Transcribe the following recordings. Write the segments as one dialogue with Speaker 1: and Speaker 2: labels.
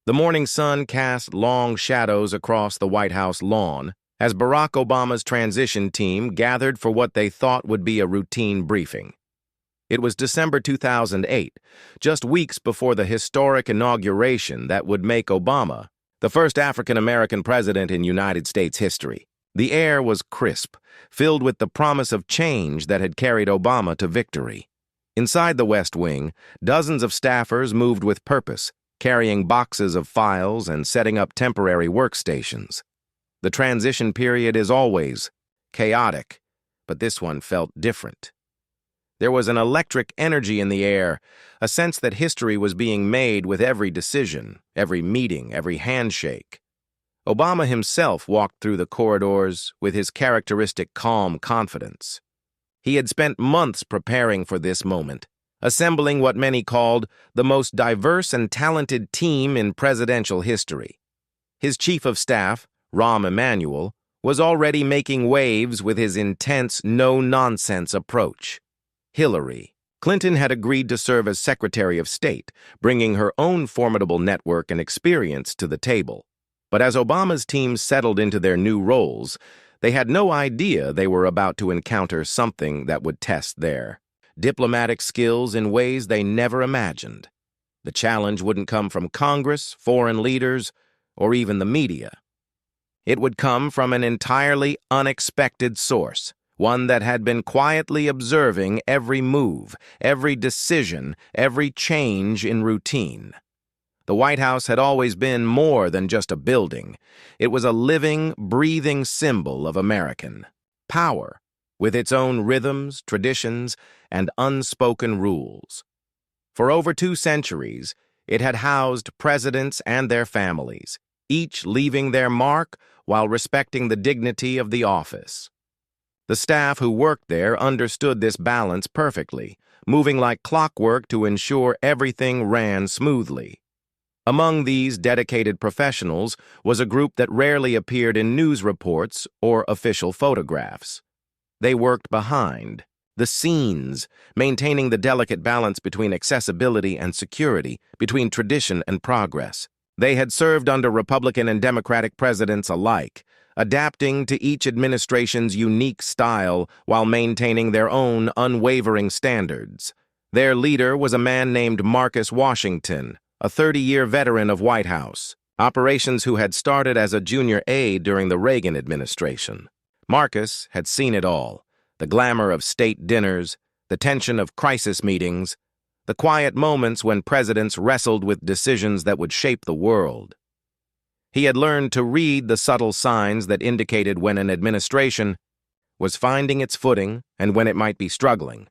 Speaker 1: The morning sun cast long shadows across the White House lawn as Barack Obama's transition team gathered for what they thought would be a routine briefing. It was December 2008, just weeks before the historic inauguration that would make Obama the first African-American president in United States history. The air was crisp, filled with the promise of change that had carried Obama to victory. Inside the West Wing, dozens of staffers moved with purpose, carrying boxes of files and setting up temporary workstations. The transition period is always chaotic, but this one felt different. There was an electric energy in the air, a sense that history was being made with every decision, every meeting, every handshake. Obama himself walked through the corridors with his characteristic calm confidence. He had spent months preparing for this moment, assembling what many called the most diverse and talented team in presidential history. His chief of staff, Rahm Emanuel, was already making waves with his intense, no-nonsense approach. Hillary Clinton had agreed to serve as Secretary of State, bringing her own formidable network and experience to the table. But as Obama's team settled into their new roles, they had no idea they were about to encounter something that would test their diplomatic skills in ways they never imagined. The challenge wouldn't come from Congress, foreign leaders, or even the media. It would come from an entirely unexpected source, one that had been quietly observing every move, every decision, every change in routine. The White House had always been more than just a building. It was a living, breathing symbol of American power, with its own rhythms, traditions, and unspoken rules. For over 2 centuries, it had housed presidents and their families, each leaving their mark while respecting the dignity of the office. The staff who worked there understood this balance perfectly, moving like clockwork to ensure everything ran smoothly. Among these dedicated professionals was a group that rarely appeared in news reports or official photographs. They worked behind the scenes, maintaining the delicate balance between accessibility and security, between tradition and progress. They had served under Republican and Democratic presidents alike, adapting to each administration's unique style while maintaining their own unwavering standards. Their leader was a man named Marcus Washington, a 30-year veteran of White House operations who had started as a junior aide during the Reagan administration. Marcus had seen it all: the glamour of state dinners, the tension of crisis meetings, the quiet moments when presidents wrestled with decisions that would shape the world. He had learned to read the subtle signs that indicated when an administration was finding its footing and when it might be struggling.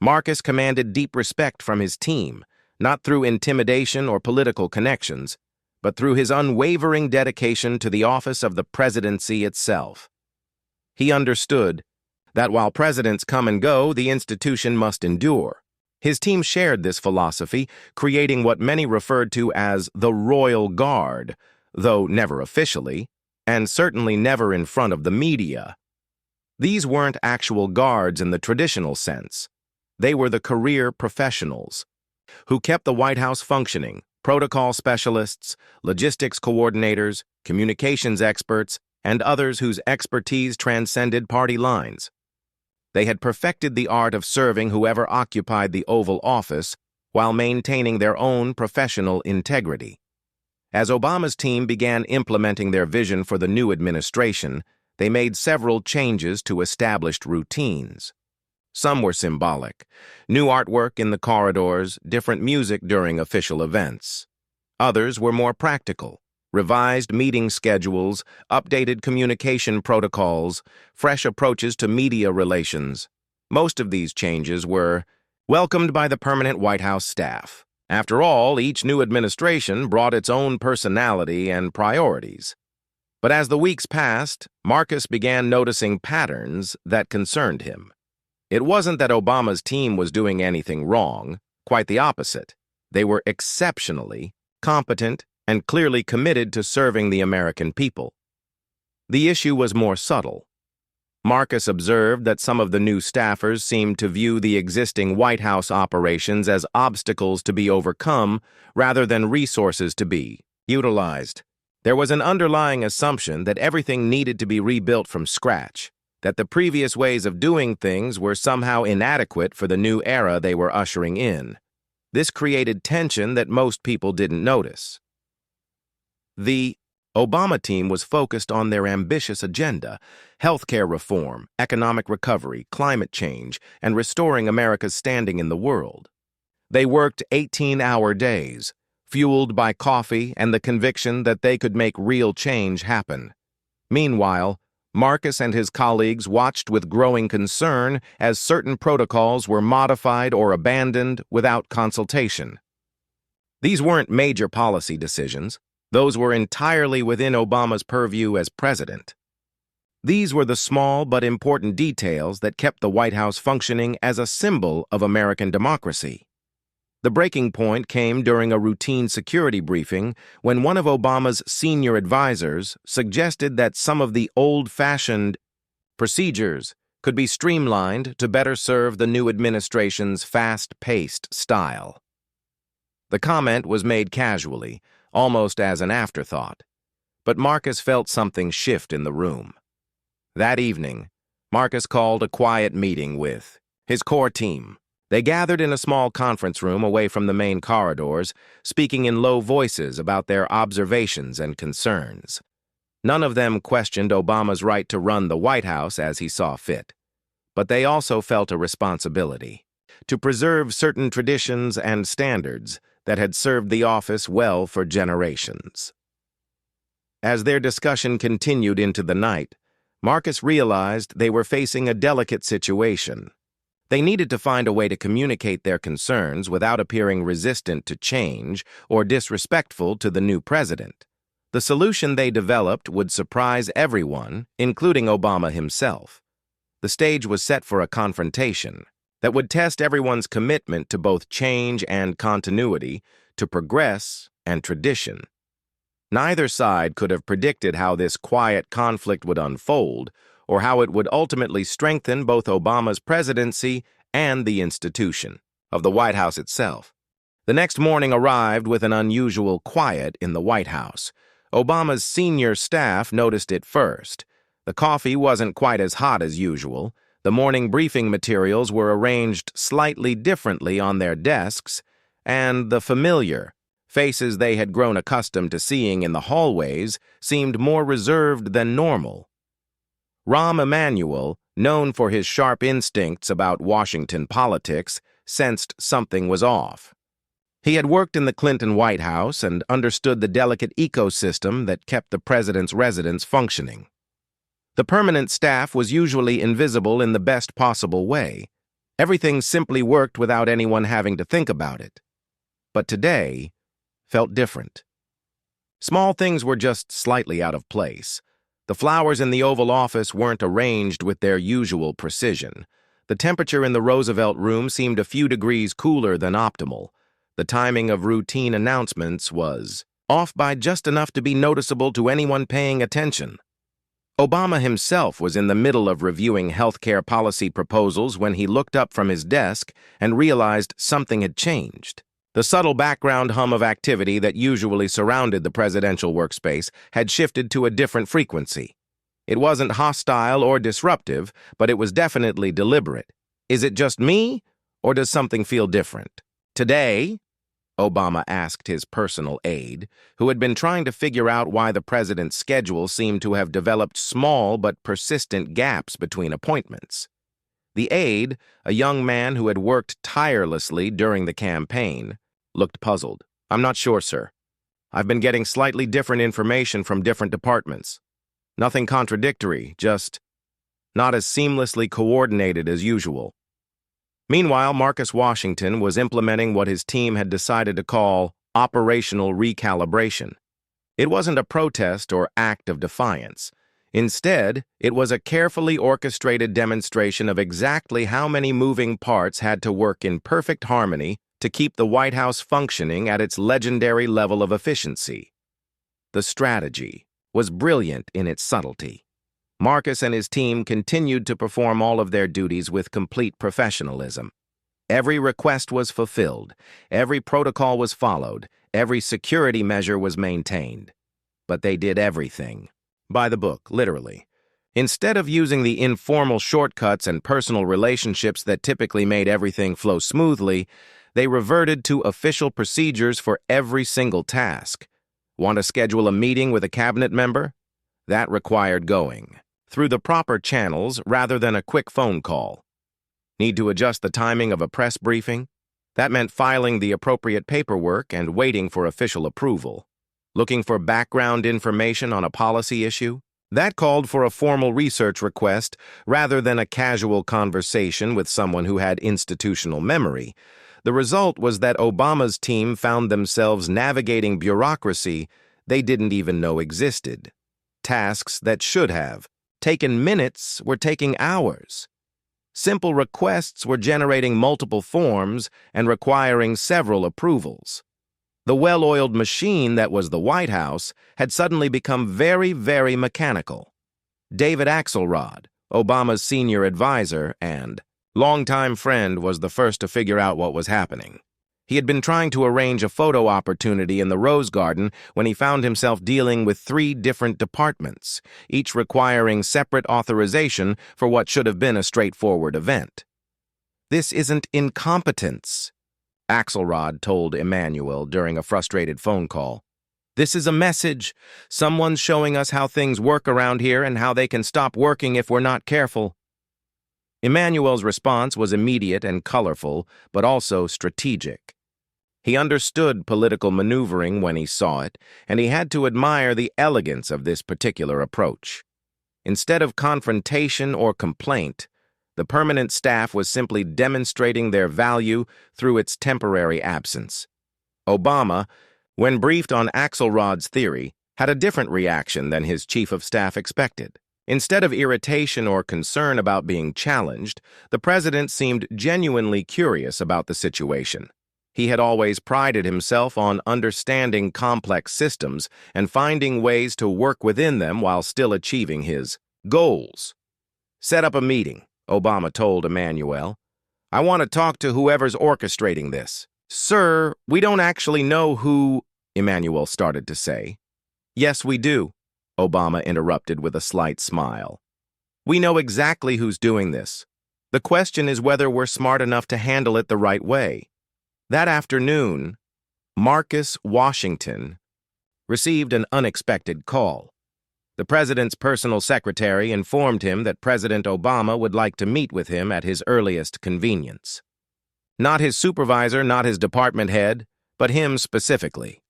Speaker 1: Marcus commanded deep respect from his team, not through intimidation or political connections, but through his unwavering dedication to the office of the presidency itself. He understood that while presidents come and go, the institution must endure. His team shared this philosophy, creating what many referred to as the Royal Guard, though never officially, and certainly never in front of the media. These weren't actual guards in the traditional sense. They were the career professionals who kept the White House functioning: protocol specialists, logistics coordinators, communications experts, and others whose expertise transcended party lines. They had perfected the art of serving whoever occupied the Oval Office while maintaining their own professional integrity. As Obama's team began implementing their vision for the new administration, they made several changes to established routines. Some were symbolic: new artwork in the corridors, different music during official events. Others were more practical: revised meeting schedules, updated communication protocols, fresh approaches to media relations. Most of these changes were welcomed by the permanent White House staff. After all, each new administration brought its own personality and priorities. But as the weeks passed, Marcus began noticing patterns that concerned him. It wasn't that Obama's team was doing anything wrong, quite the opposite. They were exceptionally competent and clearly committed to serving the American people. The issue was more subtle. Marcus observed that some of the new staffers seemed to view the existing White House operations as obstacles to be overcome rather than resources to be Utilized. There was an underlying assumption that everything needed to be rebuilt from scratch, that the previous ways of doing things were somehow inadequate for the new era they were ushering in. This created tension that most people didn't notice. The Obama team was focused on their ambitious agenda: healthcare reform, economic recovery, climate change, and restoring America's standing in the world. They worked 18-hour days, fueled by coffee and the conviction that they could make real change happen. Meanwhile, Marcus and his colleagues watched with growing concern as certain protocols were modified or abandoned without consultation. These weren't major policy decisions. Those were entirely within Obama's purview as president. These were the small but important details that kept the White House functioning as a symbol of American democracy. The breaking point came during a routine security briefing when one of Obama's senior advisors suggested that some of the old-fashioned procedures could be streamlined to better serve the new administration's fast-paced style. The comment was made casually, almost as an afterthought, but Marcus felt something shift in the room. That evening, Marcus called a quiet meeting with his core team. They gathered in a small conference room away from the main corridors, speaking in low voices about their observations and concerns. None of them questioned Obama's right to run the White House as he saw fit, but they also felt a responsibility to preserve certain traditions and standards that had served the office well for generations. As their discussion continued into the night, Marcus realized they were facing a delicate situation. They needed to find a way to communicate their concerns without appearing resistant to change or disrespectful to the new president. The solution they developed would surprise everyone, including Obama himself. The stage was set for a confrontation that would test everyone's commitment to both change and continuity, to progress and tradition. Neither side could have predicted how this quiet conflict would unfold, or how it would ultimately strengthen both Obama's presidency and the institution of the White House itself. The next morning arrived with an unusual quiet in the White House. Obama's senior staff noticed it first. The coffee wasn't quite as hot as usual. The morning briefing materials were arranged slightly differently on their desks, and the familiar faces they had grown accustomed to seeing in the hallways seemed more reserved than normal. Rahm Emanuel, known for his sharp instincts about Washington politics, sensed something was off. He had worked in the Clinton White House and understood the delicate ecosystem that kept the president's residence functioning. The permanent staff was usually invisible in the best possible way. Everything simply worked without anyone having to think about it. But today felt different. Small things were just slightly out of place. The flowers in the Oval Office weren't arranged with their usual precision. The temperature in the Roosevelt Room seemed a few degrees cooler than optimal. The timing of routine announcements was off by just enough to be noticeable to anyone paying attention. Obama himself was in the middle of reviewing healthcare policy proposals when he looked up from his desk and realized something had changed. The subtle background hum of activity that usually surrounded the presidential workspace had shifted to a different frequency. It wasn't hostile or disruptive, but it was definitely deliberate. Is it just me, or does something feel different? Today, Obama asked his personal aide, who had been trying to figure out why the president's schedule seemed to have developed small but persistent gaps between appointments. The aide, a young man who had worked tirelessly during the campaign, looked puzzled. "I'm not sure, sir. I've been getting slightly different information from different departments. Nothing contradictory, just not as seamlessly coordinated as usual." Meanwhile, Marcus Washington was implementing what his team had decided to call operational recalibration. It wasn't a protest or act of defiance. Instead, it was a carefully orchestrated demonstration of exactly how many moving parts had to work in perfect harmony to keep the White House functioning at its legendary level of efficiency. The strategy was brilliant in its subtlety. Marcus and his team continued to perform all of their duties with complete professionalism. Every request was fulfilled, every protocol was followed, every security measure was maintained. But they did everything. By the book, literally. Instead of using the informal shortcuts and personal relationships that typically made everything flow smoothly, they reverted to official procedures for every single task. Want to schedule a meeting with a cabinet member? That required going through the proper channels rather than a quick phone call. Need to adjust the timing of a press briefing? That meant filing the appropriate paperwork and waiting for official approval. Looking for background information on a policy issue? That called for a formal research request rather than a casual conversation with someone who had institutional memory. The result was that Obama's team found themselves navigating bureaucracy they didn't even know existed. Tasks that should have taken minutes were taking hours. Simple requests were generating multiple forms and requiring several approvals. The well-oiled machine that was the White House had suddenly become very, very mechanical. David Axelrod, Obama's senior advisor and longtime friend, was the first to figure out what was happening. He had been trying to arrange a photo opportunity in the Rose Garden when he found himself dealing with 3 different departments, each requiring separate authorization for what should have been a straightforward event. "This isn't incompetence," Axelrod told Emmanuel during a frustrated phone call. "This is a message. Someone's showing us how things work around here and how they can stop working if we're not careful." Emmanuel's response was immediate and colorful, but also strategic. He understood political maneuvering when he saw it, and he had to admire the elegance of this particular approach. Instead of confrontation or complaint, the permanent staff was simply demonstrating their value through its temporary absence. Obama, when briefed on Axelrod's theory, had a different reaction than his chief of staff expected. Instead of irritation or concern about being challenged, the president seemed genuinely curious about the situation. He had always prided himself on understanding complex systems and finding ways to work within them while still achieving his goals. "Set up a meeting," Obama told Emmanuel. "I want to talk to whoever's orchestrating this." "Sir, we don't actually know who," Emmanuel started to say. "Yes, we do," Obama interrupted with a slight smile. "We know exactly who's doing this. The question is whether we're smart enough to handle it the right way." That afternoon, Marcus Washington received an unexpected call. The president's personal secretary informed him that President Obama would like to meet with him at his earliest convenience. Not his supervisor, not his department head, but him specifically.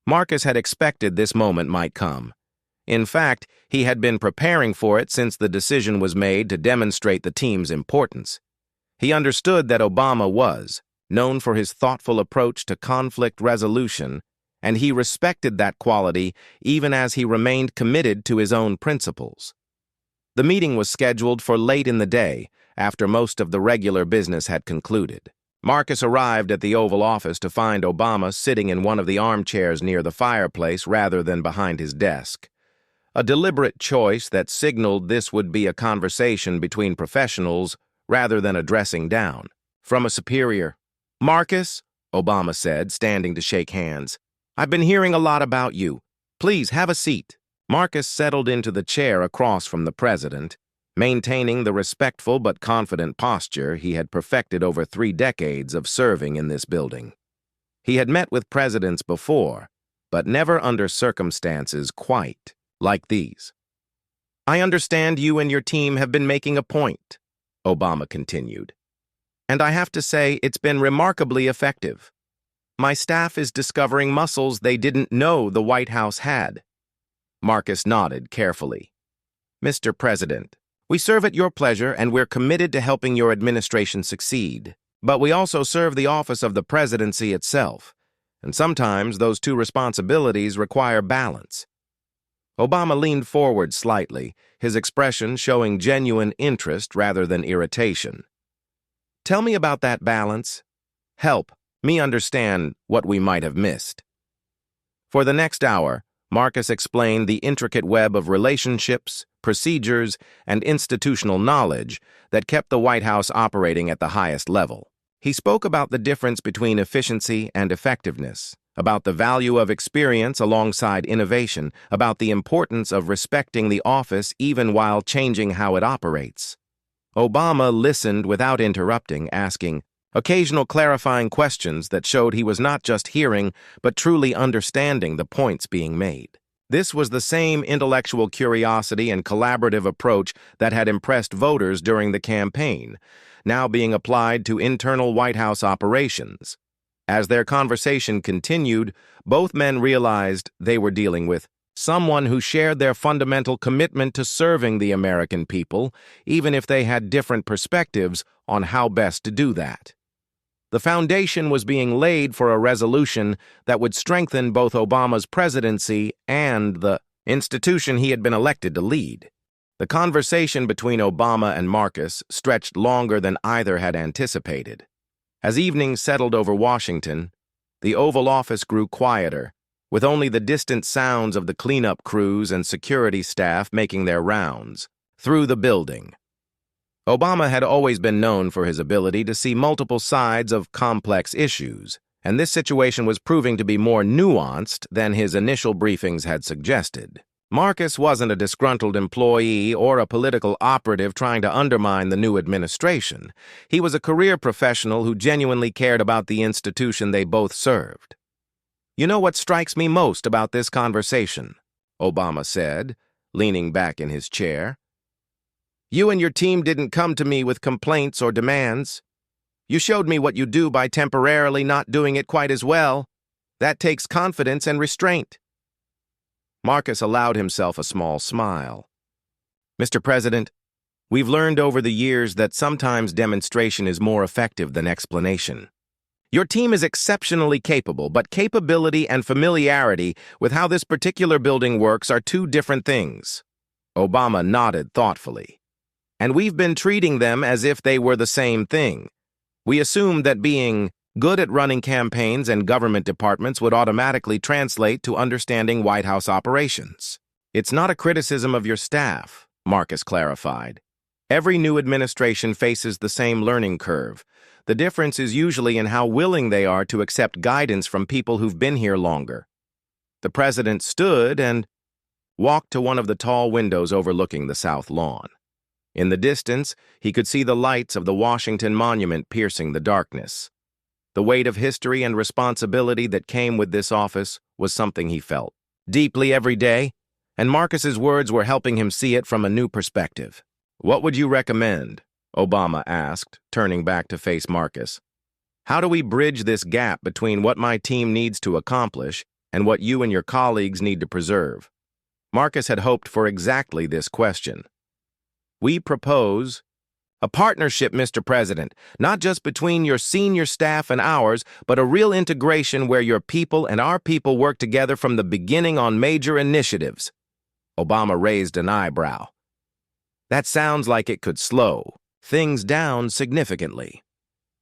Speaker 1: Marcus had expected this moment might come. In fact, he had been preparing for it since the decision was made to demonstrate the team's importance. He understood that Obama was known for his thoughtful approach to conflict resolution, and he respected that quality even as he remained committed to his own principles. The meeting was scheduled for late in the day, after most of the regular business had concluded. Marcus arrived at the Oval Office to find Obama sitting in one of the armchairs near the fireplace rather than behind his desk. A deliberate choice that signaled this would be a conversation between professionals rather than a dressing down. From a superior. "Marcus," Obama said, standing to shake hands, "I've been hearing a lot about you. Please have a seat." Marcus settled into the chair across from the president, maintaining the respectful but confident posture he had perfected over 3 decades of serving in this building. He had met with presidents before, but never under circumstances quite like these. "I understand you and your team have been making a point," Obama continued. "And I have to say it's been remarkably effective. My staff is discovering muscles they didn't know the White House had." Marcus nodded carefully. "Mr. President, we serve at your pleasure and we're committed to helping your administration succeed. But we also serve the office of the presidency itself, and sometimes those 2 responsibilities require balance." Obama leaned forward slightly, his expression showing genuine interest rather than irritation. "Tell me about that balance. Help me understand what we might have missed." For the next hour, Marcus explained the intricate web of relationships, procedures, and institutional knowledge that kept the White House operating at the highest level. He spoke about the difference between efficiency and effectiveness, about the value of experience alongside innovation, about the importance of respecting the office even while changing how it operates. Obama listened without interrupting, asking occasional clarifying questions that showed he was not just hearing, but truly understanding the points being made. This was the same intellectual curiosity and collaborative approach that had impressed voters during the campaign, now being applied to internal White House operations. As their conversation continued, both men realized they were dealing with someone who shared their fundamental commitment to serving the American people, even if they had different perspectives on how best to do that. The foundation was being laid for a resolution that would strengthen both Obama's presidency and the institution he had been elected to lead. The conversation between Obama and Marcus stretched longer than either had anticipated. As evening settled over Washington, the Oval Office grew quieter, with only the distant sounds of the cleanup crews and security staff making their rounds through the building. Obama had always been known for his ability to see multiple sides of complex issues, and this situation was proving to be more nuanced than his initial briefings had suggested. Marcus wasn't a disgruntled employee or a political operative trying to undermine the new administration. He was a career professional who genuinely cared about the institution they both served. "You know what strikes me most about this conversation?" Obama said, leaning back in his chair. "You and your team didn't come to me with complaints or demands. You showed me what you do by temporarily not doing it quite as well. That takes confidence and restraint." Marcus allowed himself a small smile. "Mr. President, we've learned over the years that sometimes demonstration is more effective than explanation. Your team is exceptionally capable, but capability and familiarity with how this particular building works are two different things." Obama nodded thoughtfully. "And we've been treating them as if they were the same thing. We assumed that being good at running campaigns and government departments would automatically translate to understanding White House operations." "It's not a criticism of your staff," Marcus clarified. "Every new administration faces the same learning curve. The difference is usually in how willing they are to accept guidance from people who've been here longer." The president stood and walked to one of the tall windows overlooking the South Lawn. In the distance, he could see the lights of the Washington Monument piercing the darkness. The weight of history and responsibility that came with this office was something he felt deeply every day, and Marcus's words were helping him see it from a new perspective. "What would you recommend?" Obama asked, turning back to face Marcus. "How do we bridge this gap between what my team needs to accomplish and what you and your colleagues need to preserve?" Marcus had hoped for exactly this question. "We propose a partnership, Mr. President, not just between your senior staff and ours, but a real integration where your people and our people work together from the beginning on major initiatives." Obama raised an eyebrow. "That sounds like it could slow things down significantly."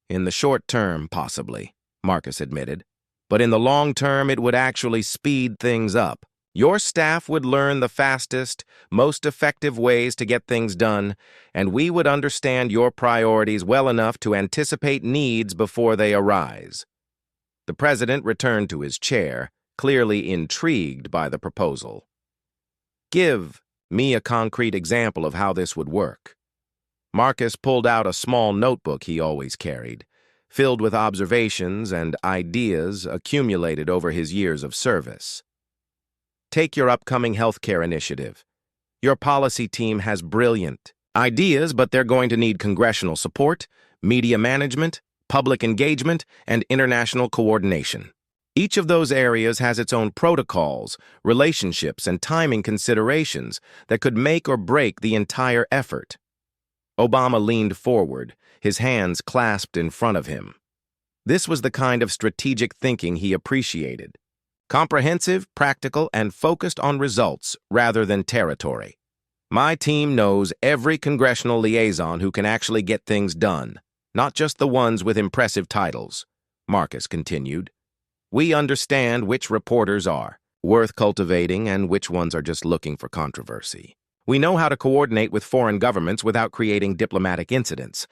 Speaker 1: "In the short term, possibly," Marcus admitted. "But in the long term, it would actually speed things up. Your staff would learn the fastest, most effective ways to get things done, and we would understand your priorities well enough to anticipate needs before they arise." The president returned to his chair, clearly intrigued by the proposal. "Give me a concrete example of how this would work." Marcus pulled out a small notebook he always carried, filled with observations and ideas accumulated over his years of service. "Take your upcoming healthcare initiative. Your policy team has brilliant ideas, but they're going to need congressional support, media management, public engagement, and international coordination. Each of those areas has its own protocols, relationships, and timing considerations that could make or break the entire effort." Obama leaned forward, his hands clasped in front of him. This was the kind of strategic thinking he appreciated. Comprehensive, practical, and focused on results rather than territory. "My team knows every congressional liaison who can actually get things done, not just the ones with impressive titles," Marcus continued. "We understand which reporters are worth cultivating and which ones are just looking for controversy. We know how to coordinate with foreign governments without creating diplomatic incidents,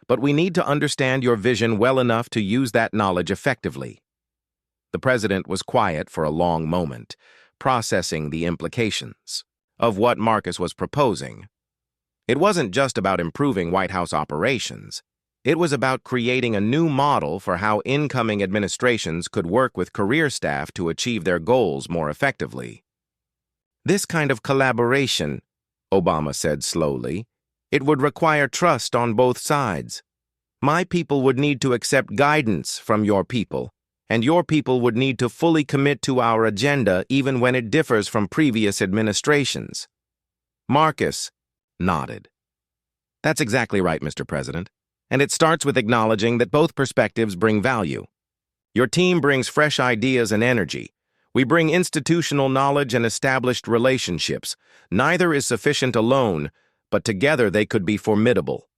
Speaker 1: but we need to understand your vision well enough to use that knowledge effectively." The president was quiet for a long moment, processing the implications of what Marcus was proposing. It wasn't just about improving White House operations. It was about creating a new model for how incoming administrations could work with career staff to achieve their goals more effectively. This kind of collaboration, Obama said slowly, it would require trust on both sides. My people would need to accept guidance from your people, and your people would need to fully commit to our agenda even when it differs from previous administrations. Marcus nodded. That's exactly right, Mr. President. And it starts with acknowledging that both perspectives bring value. Your team brings fresh ideas and energy. We bring institutional knowledge and established relationships. Neither is sufficient alone, but together they could be formidable.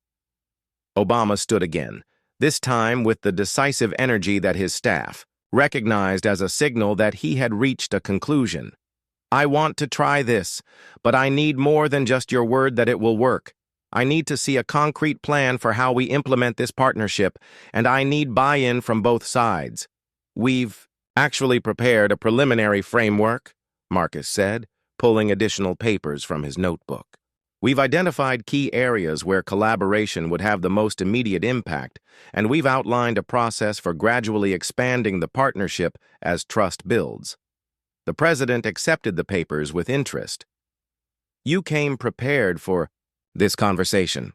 Speaker 1: Obama stood again, this time with the decisive energy that his staff recognized as a signal that he had reached a conclusion. I want to try this, but I need more than just your word that it will work. I need to see a concrete plan for how we implement this partnership, and I need buy-in from both sides. We've actually prepared a preliminary framework, Marcus said, pulling additional papers from his notebook. We've identified key areas where collaboration would have the most immediate impact, and we've outlined a process for gradually expanding the partnership as trust builds. The president accepted the papers with interest. You came prepared for this conversation.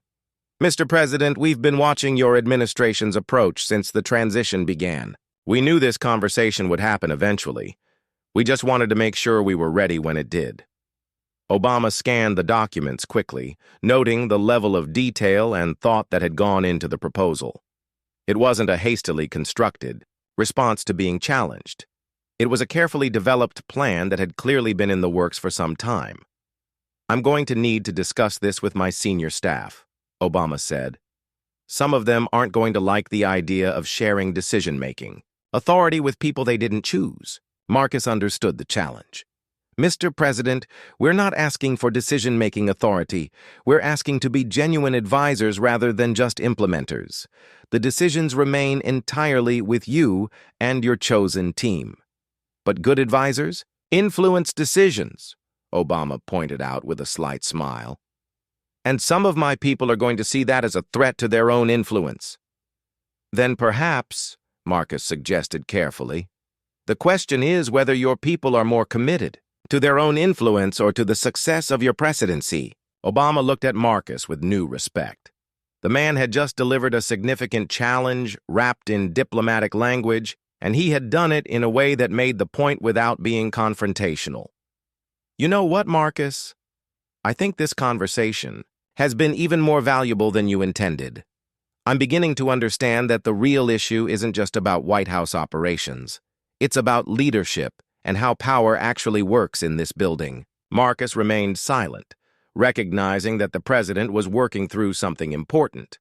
Speaker 1: Mr. President, we've been watching your administration's approach since the transition began. We knew this conversation would happen eventually. We just wanted to make sure we were ready when it did. Obama scanned the documents quickly, noting the level of detail and thought that had gone into the proposal. It wasn't a hastily constructed response to being challenged. It was a carefully developed plan that had clearly been in the works for some time. I'm going to need to discuss this with my senior staff, Obama said. Some of them aren't going to like the idea of sharing decision-making, authority with people they didn't choose. Marcus understood the challenge. Mr. President, we're not asking for decision-making authority. We're asking to be genuine advisors rather than just implementers. The decisions remain entirely with you and your chosen team. But good advisors influence decisions, Obama pointed out with a slight smile. And some of my people are going to see that as a threat to their own influence. Then perhaps, Marcus suggested carefully, the question is whether your people are more committed to their own influence or to the success of your presidency. Obama looked at Marcus with new respect. The man had just delivered a significant challenge wrapped in diplomatic language, and he had done it in a way that made the point without being confrontational. You know what, Marcus? I think this conversation has been even more valuable than you intended. I'm beginning to understand that the real issue isn't just about White House operations. It's about leadership and how power actually works in this building. Marcus remained silent, recognizing that the president was working through something important.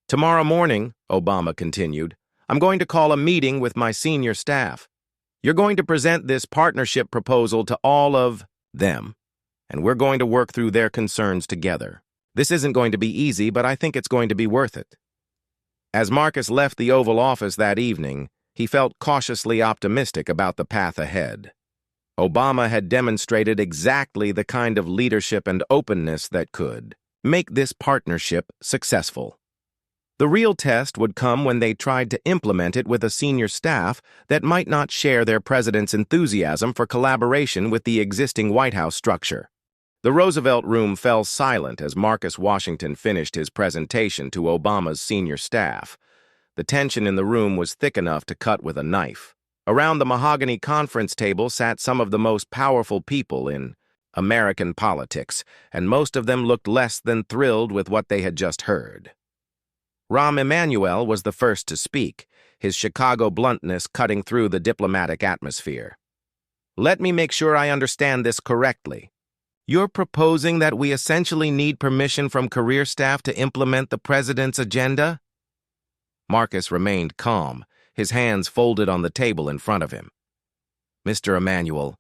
Speaker 1: Tomorrow morning, Obama continued, I'm going to call a meeting with my senior staff. You're going to present this partnership proposal to all of them, and we're going to work through their concerns together. This isn't going to be easy, but I think it's going to be worth it. As Marcus left the Oval Office that evening, he felt cautiously optimistic about the path ahead. Obama had demonstrated exactly the kind of leadership and openness that could make this partnership successful. The real test would come when they tried to implement it with a senior staff that might not share their president's enthusiasm for collaboration with the existing White House structure. The Roosevelt Room fell silent as Marcus Washington finished his presentation to Obama's senior staff. The tension in the room was thick enough to cut with a knife. Around the mahogany conference table sat some of the most powerful people in American politics, and most of them looked less than thrilled with what they had just heard. Rahm Emanuel was the first to speak, his Chicago bluntness cutting through the diplomatic atmosphere. Let me make sure I understand this correctly. You're proposing that we essentially need permission from career staff to implement the president's agenda? Marcus remained calm, his hands folded on the table in front of him. Mr. Emanuel,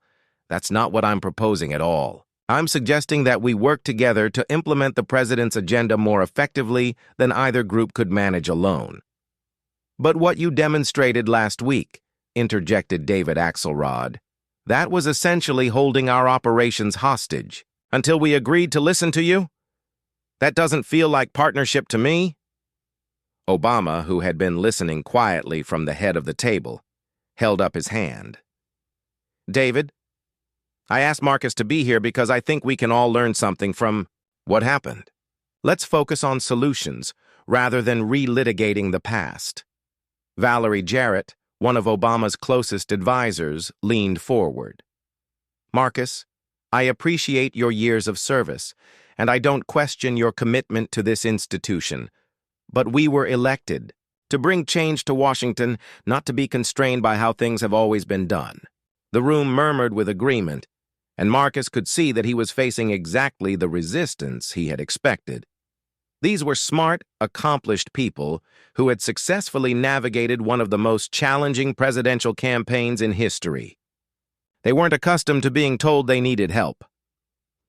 Speaker 1: that's not what I'm proposing at all. I'm suggesting that we work together to implement the president's agenda more effectively than either group could manage alone. But what you demonstrated last week, interjected David Axelrod. "That was essentially holding our operations hostage until we agreed to listen to you? That doesn't feel like partnership to me." Obama, who had been listening quietly from the head of the table, held up his hand. "David, I asked Marcus to be here because I think we can all learn something from what happened. Let's focus on solutions rather than relitigating the past." Valerie Jarrett, one of Obama's closest advisors, leaned forward. "Marcus, I appreciate your years of service, and I don't question your commitment to this institution. But we were elected to bring change to Washington, not to be constrained by how things have always been done." The room murmured with agreement, and Marcus could see that he was facing exactly the resistance he had expected. These were smart, accomplished people who had successfully navigated one of the most challenging presidential campaigns in history. They weren't accustomed to being told they needed help.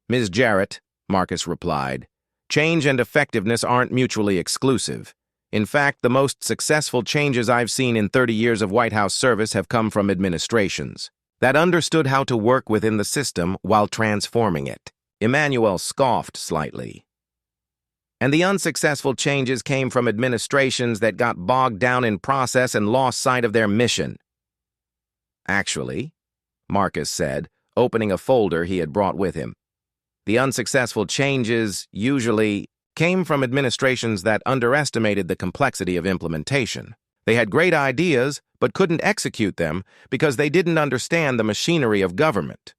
Speaker 1: "Ms. Jarrett," Marcus replied, "change and effectiveness aren't mutually exclusive. In fact, the most successful changes I've seen in 30 years of White House service have come from administrations that understood how to work within the system while transforming it." Emmanuel scoffed slightly. "And the unsuccessful changes came from administrations that got bogged down in process and lost sight of their mission." "Actually," Marcus said, opening a folder he had brought with him, "the unsuccessful changes usually came from administrations that underestimated the complexity of implementation. They had great ideas, but couldn't execute them because they didn't understand the machinery of government."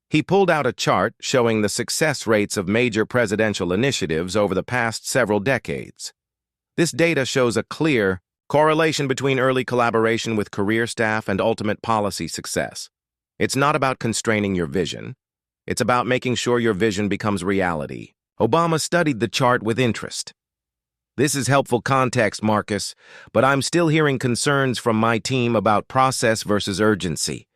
Speaker 1: He pulled out a chart showing the success rates of major presidential initiatives over the past several decades. This data shows a clear correlation between early collaboration with career staff and ultimate policy success. It's not about constraining your vision. It's about making sure your vision becomes reality. Obama studied the chart with interest. "This is helpful context, Marcus, but I'm still hearing concerns from my team about process versus urgency.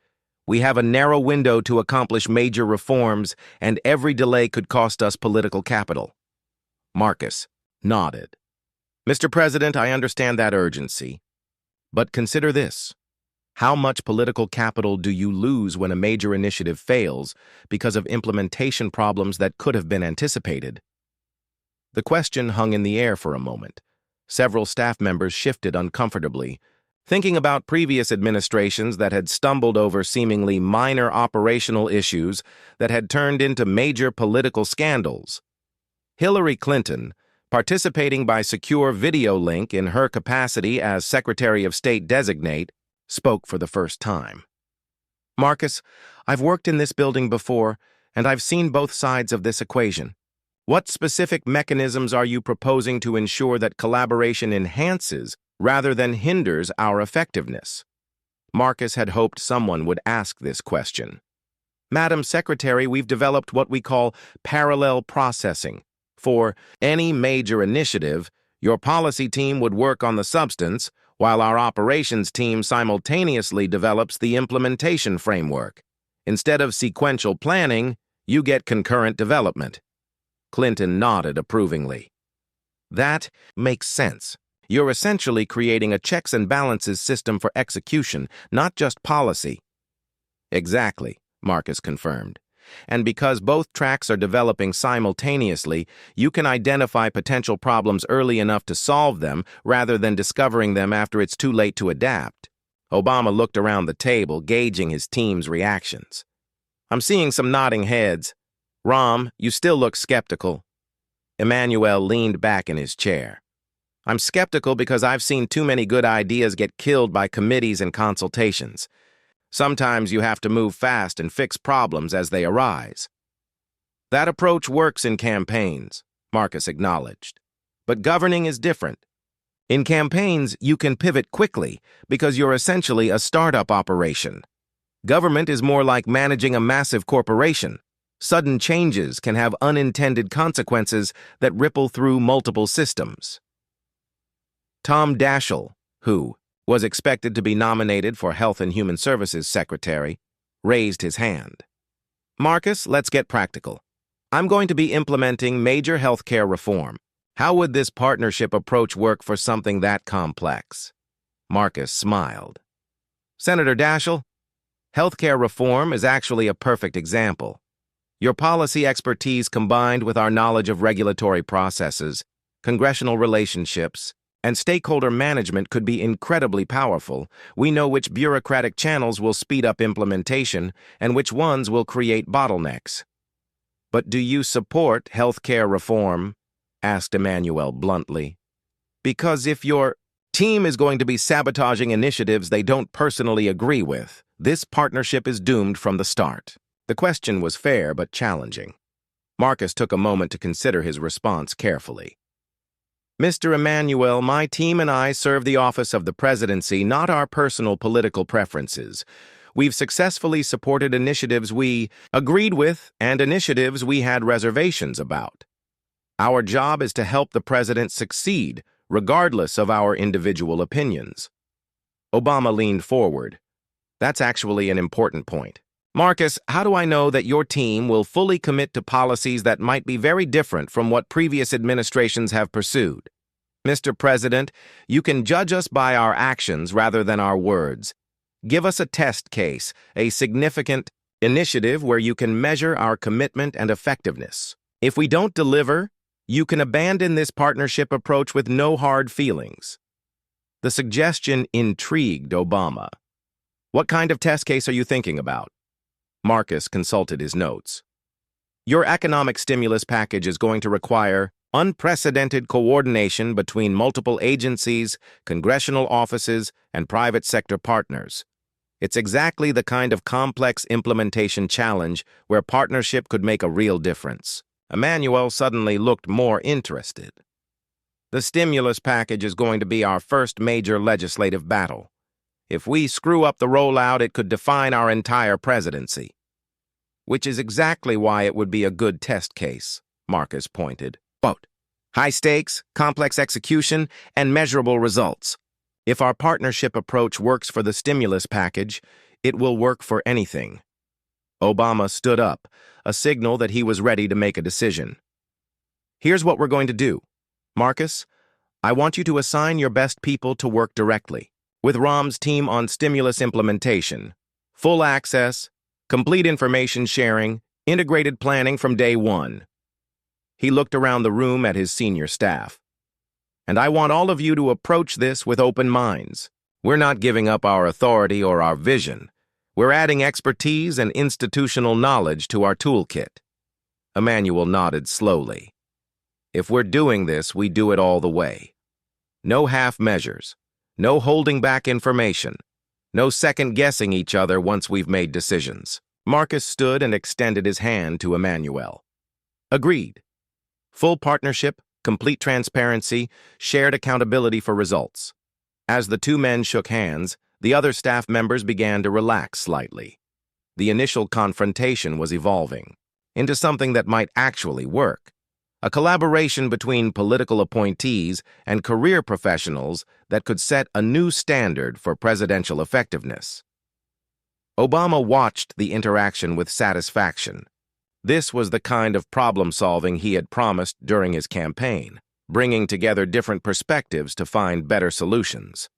Speaker 1: We have a narrow window to accomplish major reforms, and every delay could cost us political capital." Marcus nodded. "Mr. President, I understand that urgency. But consider this. How much political capital do you lose when a major initiative fails because of implementation problems that could have been anticipated?" The question hung in the air for a moment. Several staff members shifted uncomfortably, thinking about previous administrations that had stumbled over seemingly minor operational issues that had turned into major political scandals. Hillary Clinton, participating by secure video link in her capacity as Secretary of State designate, spoke for the first time. "Marcus, I've worked in this building before, and I've seen both sides of this equation. What specific mechanisms are you proposing to ensure that collaboration enhances rather than hinders our effectiveness?" Marcus had hoped someone would ask this question. "Madam Secretary, we've developed what we call parallel processing. For any major initiative, your policy team would work on the substance, while our operations team simultaneously develops the implementation framework. Instead of sequential planning, you get concurrent development." Clinton nodded approvingly. "That makes sense. You're essentially creating a checks and balances system for execution, not just policy." "Exactly," Marcus confirmed. "And because both tracks are developing simultaneously, you can identify potential problems early enough to solve them rather than discovering them after it's too late to adapt." Obama looked around the table, gauging his team's reactions. "I'm seeing some nodding heads. Rom, you still look skeptical." Emmanuel leaned back in his chair. "I'm skeptical because I've seen too many good ideas get killed by committees and consultations. Sometimes you have to move fast and fix problems as they arise." "That approach works in campaigns," Marcus acknowledged. "But governing is different. In campaigns, you can pivot quickly because you're essentially a startup operation. Government is more like managing a massive corporation. Sudden changes can have unintended consequences that ripple through multiple systems." Tom Daschle, who was expected to be nominated for Health and Human Services Secretary, raised his hand. "Marcus, let's get practical. I'm going to be implementing major healthcare reform. How would this partnership approach work for something that complex?" Marcus smiled. Senator Daschle, healthcare reform is actually a perfect example. Your policy expertise combined with our knowledge of regulatory processes, congressional relationships, and stakeholder management could be incredibly powerful. We know which bureaucratic channels will speed up implementation and which ones will create bottlenecks. But do you support healthcare reform? Asked Emmanuel bluntly. Because if your team is going to be sabotaging initiatives they don't personally agree with, this partnership is doomed from the start. The question was fair but challenging. Marcus took a moment to consider his response carefully. Mr. Emmanuel, my team and I serve the office of the presidency, not our personal political preferences. We've successfully supported initiatives we agreed with and initiatives we had reservations about. Our job is to help the president succeed, regardless of our individual opinions. Obama leaned forward. That's actually an important point. Marcus, how do I know that your team will fully commit to policies that might be very different from what previous administrations have pursued? Mr. President, you can judge us by our actions rather than our words. Give us a test case, a significant initiative where you can measure our commitment and effectiveness. If we don't deliver, you can abandon this partnership approach with no hard feelings. The suggestion intrigued Obama. What kind of test case are you thinking about? Marcus consulted his notes. Your economic stimulus package is going to require unprecedented coordination between multiple agencies, congressional offices, and private sector partners. It's exactly the kind of complex implementation challenge where partnership could make a real difference. Emmanuel suddenly looked more interested. The stimulus package is going to be our first major legislative battle. If we screw up the rollout, it could define our entire presidency. Which is exactly why it would be a good test case, Marcus pointed. Quote, high stakes, complex execution, and measurable results. If our partnership approach works for the stimulus package, it will work for anything. Obama stood up, a signal that he was ready to make a decision. Here's what we're going to do. Marcus, I want you to assign your best people to work directly with Ram's team on stimulus implementation, full access, complete information sharing, integrated planning from day one. He looked around the room at his senior staff. And I want all of you to approach this with open minds. We're not giving up our authority or our vision. We're adding expertise and institutional knowledge to our toolkit. Emmanuel nodded slowly. If we're doing this, we do it all the way. No half measures. No holding back information. No second-guessing each other once we've made decisions. Marcus stood and extended his hand to Emmanuel. Agreed. Full partnership, complete transparency, shared accountability for results. As the two men shook hands, the other staff members began to relax slightly. The initial confrontation was evolving into something that might actually work. A collaboration between political appointees and career professionals that could set a new standard for presidential effectiveness. Obama watched the interaction with satisfaction. This was the kind of problem-solving he had promised during his campaign, bringing together different perspectives to find better solutions.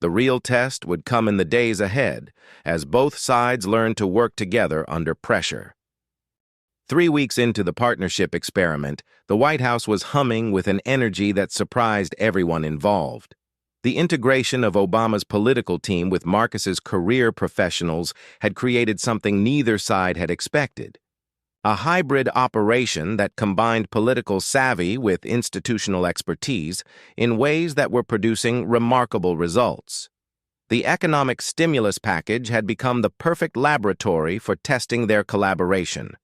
Speaker 1: The real test would come in the days ahead, as both sides learned to work together under pressure. 3 weeks into the partnership experiment, the White House was humming with an energy that surprised everyone involved. The integration of Obama's political team with Marcus's career professionals had created something neither side had expected. A hybrid operation that combined political savvy with institutional expertise in ways that were producing remarkable results. The economic stimulus package had become the perfect laboratory for testing their collaboration.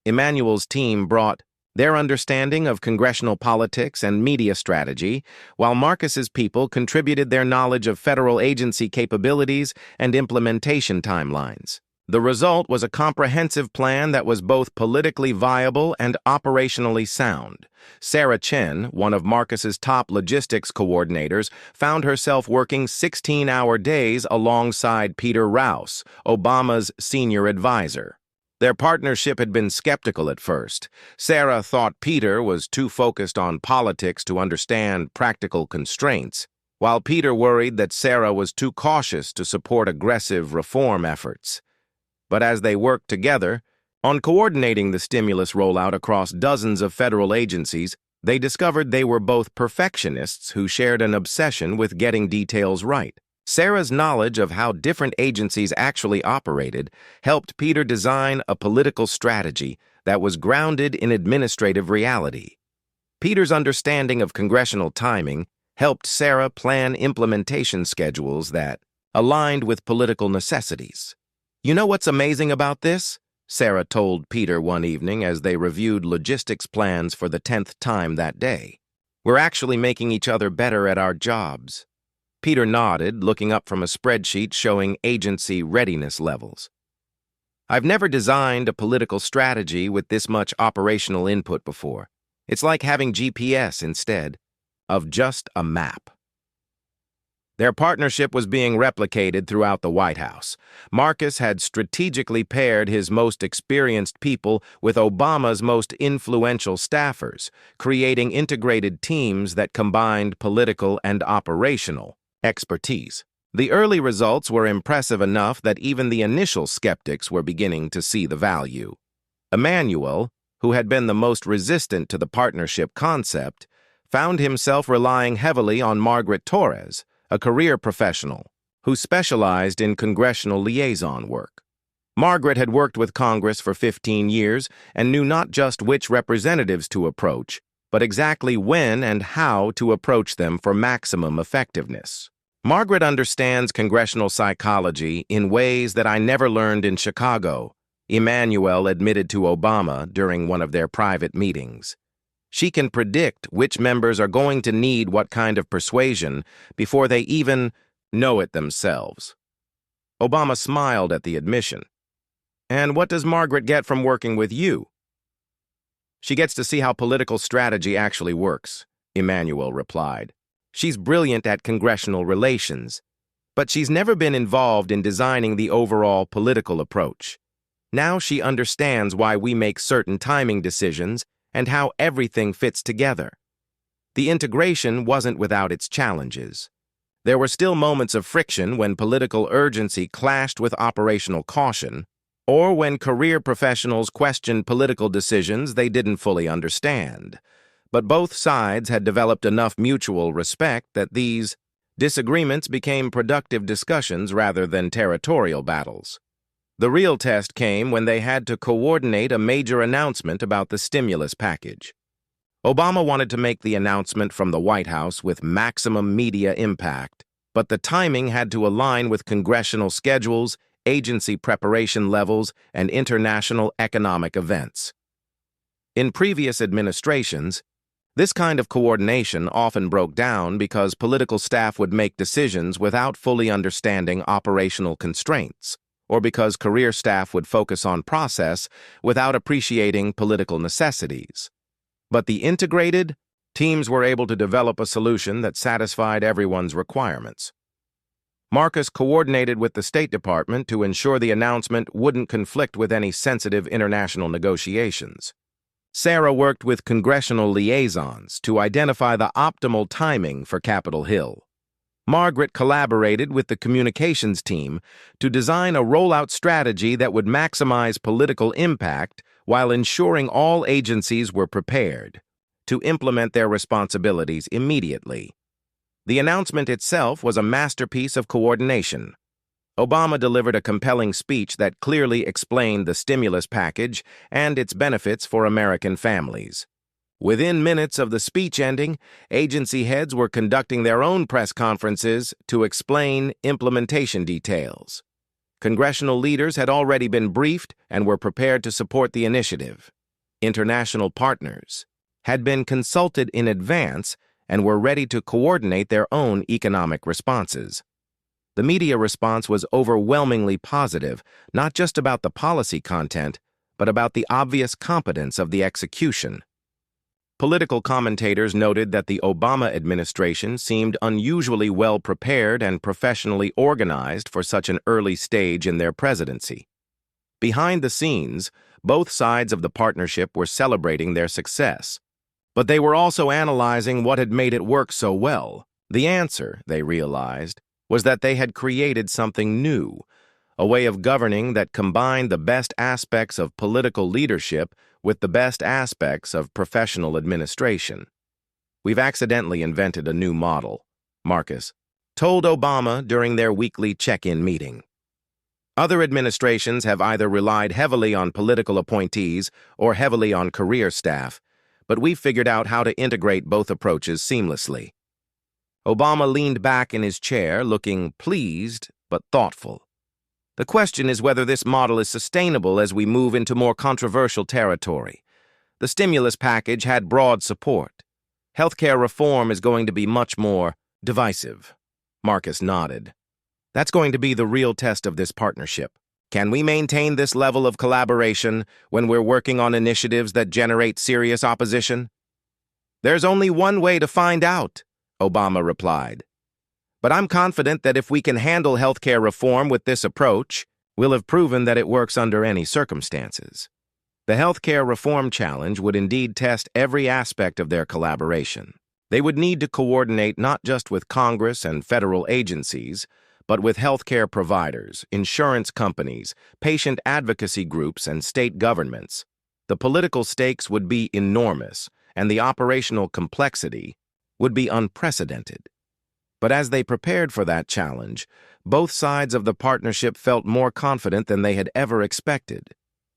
Speaker 1: Emmanuel's team brought their understanding of congressional politics and media strategy, while Marcus's people contributed their knowledge of federal agency capabilities and implementation timelines. The result was a comprehensive plan that was both politically viable and operationally sound. Sarah Chen, one of Marcus's top logistics coordinators, found herself working 16-hour days alongside Peter Rouse, Obama's senior advisor. Their partnership had been skeptical at first. Sarah thought Peter was too focused on politics to understand practical constraints. while Peter worried that Sarah was too cautious to support aggressive reform efforts. But as they worked together on coordinating the stimulus rollout across dozens of federal agencies, they discovered they were both perfectionists who shared an obsession with getting details right. Sarah's knowledge of how different agencies actually operated helped Peter design a political strategy that was grounded in administrative reality. Peter's understanding of congressional timing helped Sarah plan implementation schedules that aligned with political necessities. "You know what's amazing about this?" Sarah told Peter one evening as they reviewed logistics plans for the 10th time that day. "We're actually making each other better at our jobs." Peter nodded, looking up from a spreadsheet showing agency readiness levels. "I've never designed a political strategy with this much operational input before. It's like having GPS instead of just a map." Their partnership was being replicated throughout the White House. Marcus had strategically paired his most experienced people with Obama's most influential staffers, creating integrated teams that combined political and operational expertise. The early results were impressive enough that even the initial skeptics were beginning to see the value. Emmanuel, who had been the most resistant to the partnership concept, found himself relying heavily on Margaret Torres, a career professional who specialized in congressional liaison work. Margaret had worked with Congress for 15 years and knew not just which representatives to approach, but exactly when and how to approach them for maximum effectiveness. "Margaret understands congressional psychology in ways that I never learned in Chicago," Emmanuel admitted to Obama during one of their private meetings. "She can predict which members are going to need what kind of persuasion before they even know it themselves." Obama smiled at the admission. "And what does Margaret get from working with you?" "She gets to see how political strategy actually works," Emmanuel replied. "She's brilliant at congressional relations, but she's never been involved in designing the overall political approach. Now she understands why we make certain timing decisions and how everything fits together." The integration wasn't without its challenges. There were still moments of friction when political urgency clashed with operational caution, or when career professionals questioned political decisions they didn't fully understand. But both sides had developed enough mutual respect that these disagreements became productive discussions rather than territorial battles. The real test came when they had to coordinate a major announcement about the stimulus package. Obama wanted to make the announcement from the White House with maximum media impact, but the timing had to align with congressional schedules, agency preparation levels, and international economic events. In previous administrations, this kind of coordination often broke down because political staff would make decisions without fully understanding operational constraints, or because career staff would focus on process without appreciating political necessities. But the integrated teams were able to develop a solution that satisfied everyone's requirements. Marcus coordinated with the State Department to ensure the announcement wouldn't conflict with any sensitive international negotiations. Sarah worked with congressional liaisons to identify the optimal timing for Capitol Hill. Margaret collaborated with the communications team to design a rollout strategy that would maximize political impact while ensuring all agencies were prepared to implement their responsibilities immediately. The announcement itself was a masterpiece of coordination. Obama delivered a compelling speech that clearly explained the stimulus package and its benefits for American families. Within minutes of the speech ending, agency heads were conducting their own press conferences to explain implementation details. Congressional leaders had already been briefed and were prepared to support the initiative. International partners had been consulted in advance and were ready to coordinate their own economic responses. The media response was overwhelmingly positive, not just about the policy content, but about the obvious competence of the execution. Political commentators noted that the Obama administration seemed unusually well prepared and professionally organized for such an early stage in their presidency. Behind the scenes, both sides of the partnership were celebrating their success, but they were also analyzing what had made it work so well. The answer, they realized, was that they had created something new, a way of governing that combined the best aspects of political leadership with the best aspects of professional administration. "We've accidentally invented a new model," Marcus told Obama during their weekly check-in meeting. "Other administrations have either relied heavily on political appointees or heavily on career staff, but we've figured out how to integrate both approaches seamlessly." Obama leaned back in his chair, looking pleased but thoughtful. "The question is whether this model is sustainable as we move into more controversial territory. The stimulus package had broad support. Healthcare reform is going to be much more divisive." Marcus nodded. "That's going to be the real test of this partnership. Can we maintain this level of collaboration when we're working on initiatives that generate serious opposition?" "There's only one way to find out," Obama replied. "But I'm confident that if we can handle healthcare reform with this approach, we'll have proven that it works under any circumstances." The healthcare reform challenge would indeed test every aspect of their collaboration. They would need to coordinate not just with Congress and federal agencies, but with healthcare providers, insurance companies, patient advocacy groups, and state governments. The political stakes would be enormous, and the operational complexity would be unprecedented. But as they prepared for that challenge, both sides of the partnership felt more confident than they had ever expected.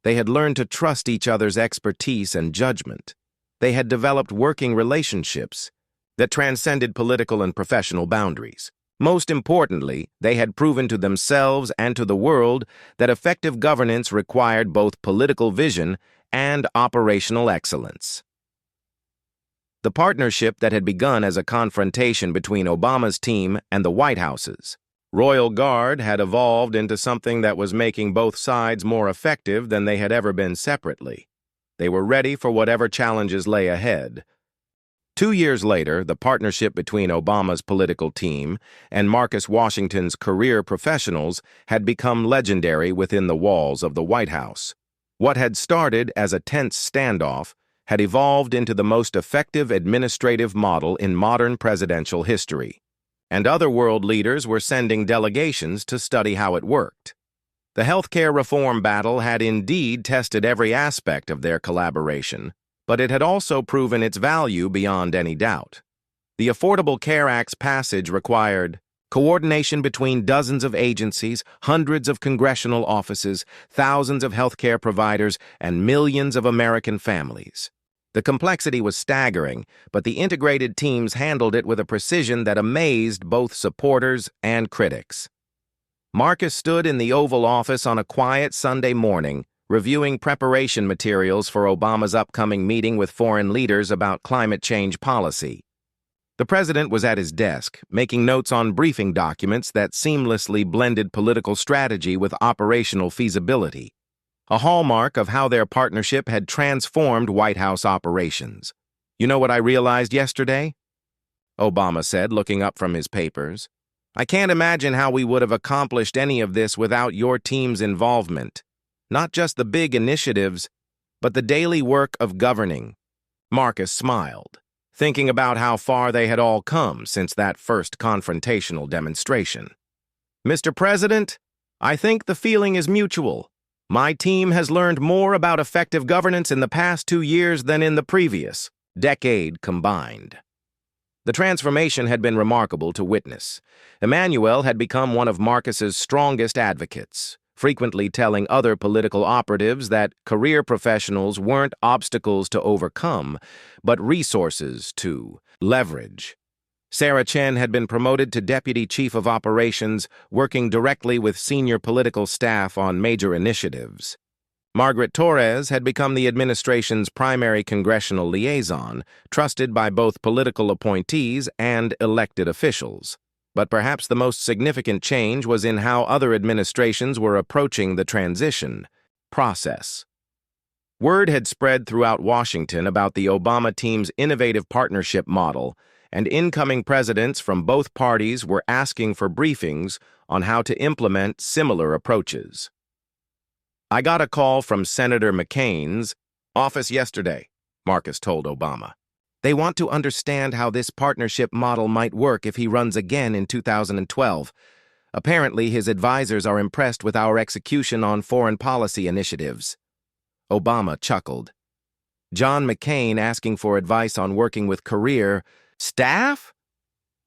Speaker 1: They had learned to trust each other's expertise and judgment. They had developed working relationships that transcended political and professional boundaries. Most importantly, they had proven to themselves and to the world that effective governance required both political vision and operational excellence. The partnership that had begun as a confrontation between Obama's team and the White House's Royal Guard had evolved into something that was making both sides more effective than they had ever been separately. They were ready for whatever challenges lay ahead. 2 years later, the partnership between Obama's political team and Marcus Washington's career professionals had become legendary within the walls of the White House. What had started as a tense standoff had evolved into the most effective administrative model in modern presidential history, and other world leaders were sending delegations to study how it worked. The healthcare reform battle had indeed tested every aspect of their collaboration, but it had also proven its value beyond any doubt. The Affordable Care Act's passage required coordination between dozens of agencies, hundreds of congressional offices, thousands of healthcare providers, and millions of American families. The complexity was staggering, but the integrated teams handled it with a precision that amazed both supporters and critics. Marcus stood in the Oval Office on a quiet Sunday morning, reviewing preparation materials for Obama's upcoming meeting with foreign leaders about climate change policy. The president was at his desk, making notes on briefing documents that seamlessly blended political strategy with operational feasibility, a hallmark of how their partnership had transformed White House operations. "You know what I realized yesterday?" Obama said, looking up from his papers. "I can't imagine how we would have accomplished any of this without your team's involvement. Not just the big initiatives, but the daily work of governing." Marcus smiled, thinking about how far they had all come since that first confrontational demonstration. "Mr. President, I think the feeling is mutual. My team has learned more about effective governance in the past 2 years than in the previous decade combined." The transformation had been remarkable to witness. Emmanuel had become one of Marcus's strongest advocates, frequently telling other political operatives that career professionals weren't obstacles to overcome, but resources to leverage. Sarah Chen had been promoted to Deputy Chief of Operations, working directly with senior political staff on major initiatives. Margaret Torres had become the administration's primary congressional liaison, trusted by both political appointees and elected officials. But perhaps the most significant change was in how other administrations were approaching the transition process. Word had spread throughout Washington about the Obama team's innovative partnership model, and incoming presidents from both parties were asking for briefings on how to implement similar approaches. "I got a call from Senator McCain's office yesterday," Marcus told Obama. They want to understand how this partnership model might work if he runs again in 2012. Apparently, his advisors are impressed with our execution on foreign policy initiatives. Obama chuckled. John McCain asking for advice on working with career staff?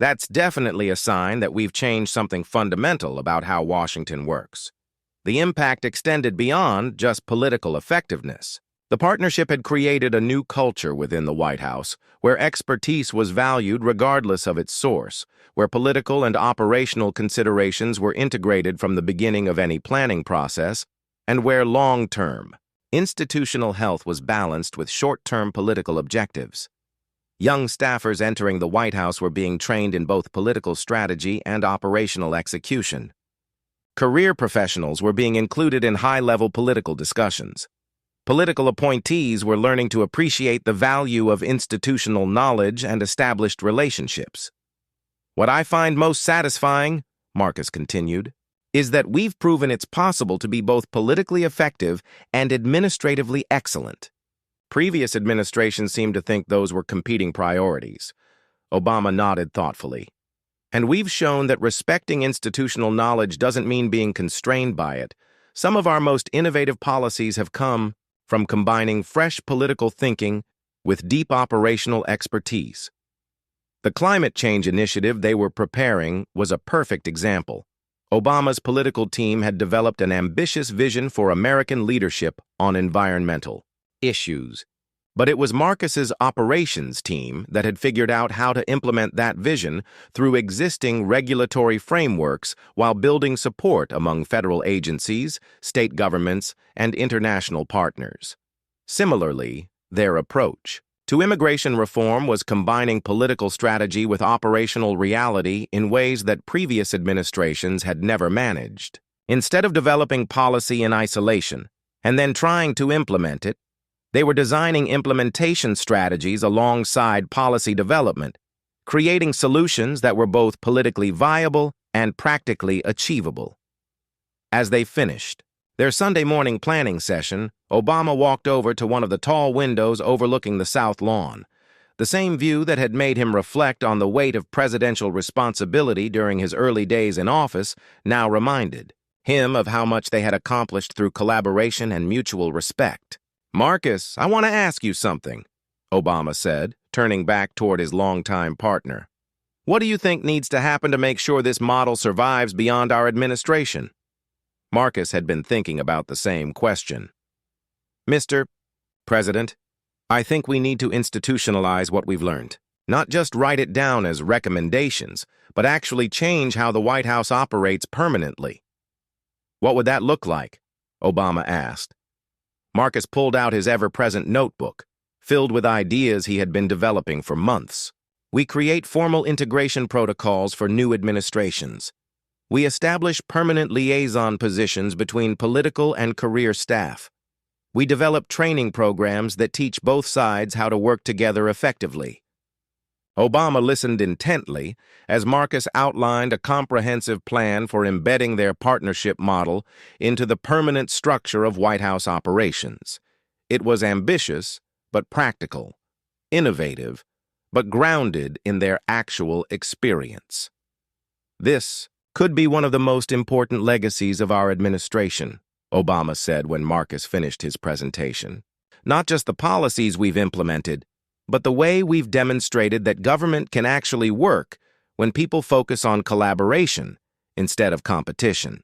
Speaker 1: That's definitely a sign that we've changed something fundamental about how Washington works. The impact extended beyond just political effectiveness. The partnership had created a new culture within the White House, where expertise was valued regardless of its source, where political and operational considerations were integrated from the beginning of any planning process, and where long-term, institutional health was balanced with short-term political objectives. Young staffers entering the White House were being trained in both political strategy and operational execution. Career professionals were being included in high-level political discussions. Political appointees were learning to appreciate the value of institutional knowledge and established relationships. What I find most satisfying, Marcus continued, is that we've proven it's possible to be both politically effective and administratively excellent. Previous administrations seemed to think those were competing priorities. Obama nodded thoughtfully. And we've shown that respecting institutional knowledge doesn't mean being constrained by it. Some of our most innovative policies have come from combining fresh political thinking with deep operational expertise. The climate change initiative they were preparing was a perfect example. Obama's political team had developed an ambitious vision for American leadership on environmental issues. But it was Marcus's operations team that had figured out how to implement that vision through existing regulatory frameworks while building support among federal agencies, state governments, and international partners. Similarly, their approach to immigration reform was combining political strategy with operational reality in ways that previous administrations had never managed. Instead of developing policy in isolation and then trying to implement it, they were designing implementation strategies alongside policy development, creating solutions that were both politically viable and practically achievable. As they finished their Sunday morning planning session, Obama walked over to one of the tall windows overlooking the South Lawn. The same view that had made him reflect on the weight of presidential responsibility during his early days in office now reminded him of how much they had accomplished through collaboration and mutual respect. "Marcus, I want to ask you something," Obama said, turning back toward his longtime partner. "What do you think needs to happen to make sure this model survives beyond our administration?" Marcus had been thinking about the same question. "Mr. President, I think we need to institutionalize what we've learned. Not just write it down as recommendations, but actually change how the White House operates permanently." "What would that look like?" Obama asked. Marcus pulled out his ever-present notebook, filled with ideas he had been developing for months. "We create formal integration protocols for new administrations. We establish permanent liaison positions between political and career staff. We develop training programs that teach both sides how to work together effectively." Obama listened intently as Marcus outlined a comprehensive plan for embedding their partnership model into the permanent structure of White House operations. It was ambitious, but practical, innovative, but grounded in their actual experience. "This could be one of the most important legacies of our administration," Obama said when Marcus finished his presentation. "Not just the policies we've implemented, but the way we've demonstrated that government can actually work when people focus on collaboration instead of competition."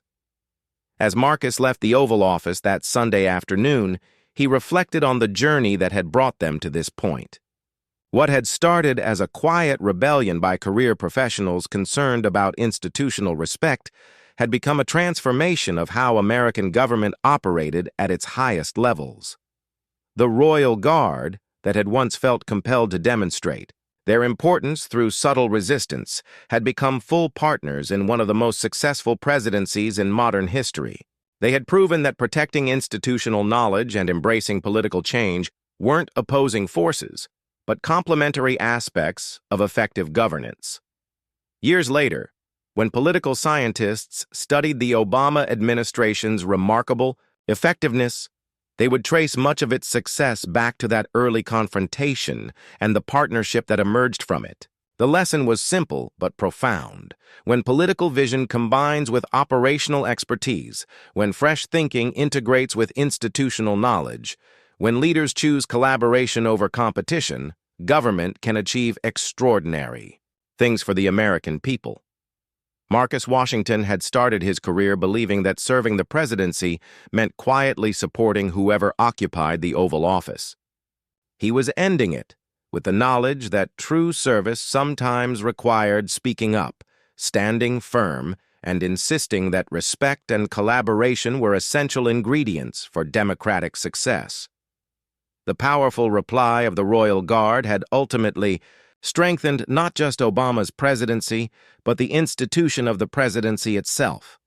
Speaker 1: As Marcus left the Oval Office that Sunday afternoon, he reflected on the journey that had brought them to this point. What had started as a quiet rebellion by career professionals concerned about institutional respect had become a transformation of how American government operated at its highest levels. The Royal Guard, that had once felt compelled to demonstrate their importance through subtle resistance, had become full partners in one of the most successful presidencies in modern history. They had proven that protecting institutional knowledge and embracing political change weren't opposing forces, but complementary aspects of effective governance. Years later, when political scientists studied the Obama administration's remarkable effectiveness They would trace much of its success back to that early confrontation and the partnership that emerged from it. The lesson was simple but profound. When political vision combines with operational expertise, when fresh thinking integrates with institutional knowledge, when leaders choose collaboration over competition, government can achieve extraordinary things for the American people. Marcus Washington had started his career believing that serving the presidency meant quietly supporting whoever occupied the Oval Office. He was ending it with the knowledge that true service sometimes required speaking up, standing firm, and insisting that respect and collaboration were essential ingredients for democratic success. The powerful reply of the Royal Guard had ultimately strengthened not just Obama's presidency, but the institution of the presidency itself.